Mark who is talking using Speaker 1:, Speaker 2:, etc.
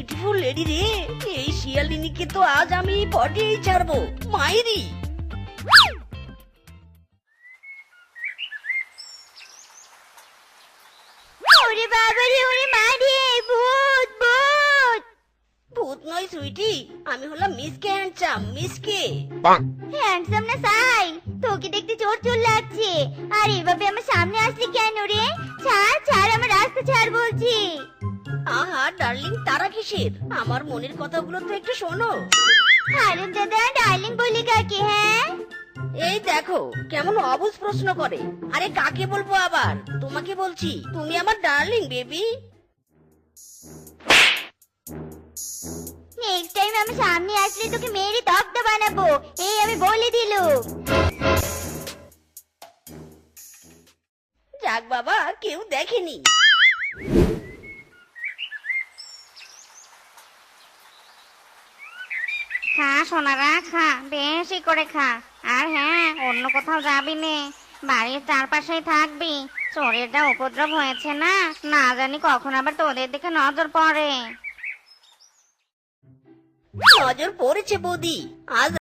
Speaker 1: Beautiful lady রে, এই শিয়ালিনীকে তো আজ আমি পটিয়েই ছাড়বো মাইরি।
Speaker 2: ওরে বাবা রে, ওরে মা রে, ভূত ভূত।
Speaker 1: ভূত নয় সুইটি, আমি হলাম মিসকে হ্যান্ডসাম, মিসকে।
Speaker 2: হ্যান্ডসাম না সাই, তোকে দেখতে চোর চোর লাগছে। আর এভাবে আমার সামনে আসলি কেন রে? ছাড় ছাড়, আমার রাস্তা ছাড় বলছি।
Speaker 1: আহা ডার্লিং, তারা কিসের? আমার মনের কথাগুলো তো একটু শোনো।
Speaker 2: হারুন দাদা, ডার্লিং বলি কাকে? হ্যাঁ,
Speaker 1: এই দেখো কেমন অবুঝ প্রশ্ন করে। আরে কাকে বলবো আবার? তোমাকে বলছি, তুমি আমার ডার্লিং বেবি।
Speaker 2: নেক্সট টাইম আমার সামনে আসলে তোকে মেরে তক্তা বানাবো, এই আমি বলে দিলুম।
Speaker 1: যাক বাবা, কেউ দেখেনি।
Speaker 3: খা সোনারা, খা, বেশি করে খা। আর হ্যাঁ, অন্য কোথাও যাবি নে, বাড়ির চারপাশেই থাকবি। চোরের যা উপদ্রব হয়েছে না, না জানি কখন আবার তোদের দিকে নজর পড়ে।
Speaker 1: নজর পড়েছে বৌদি, আজ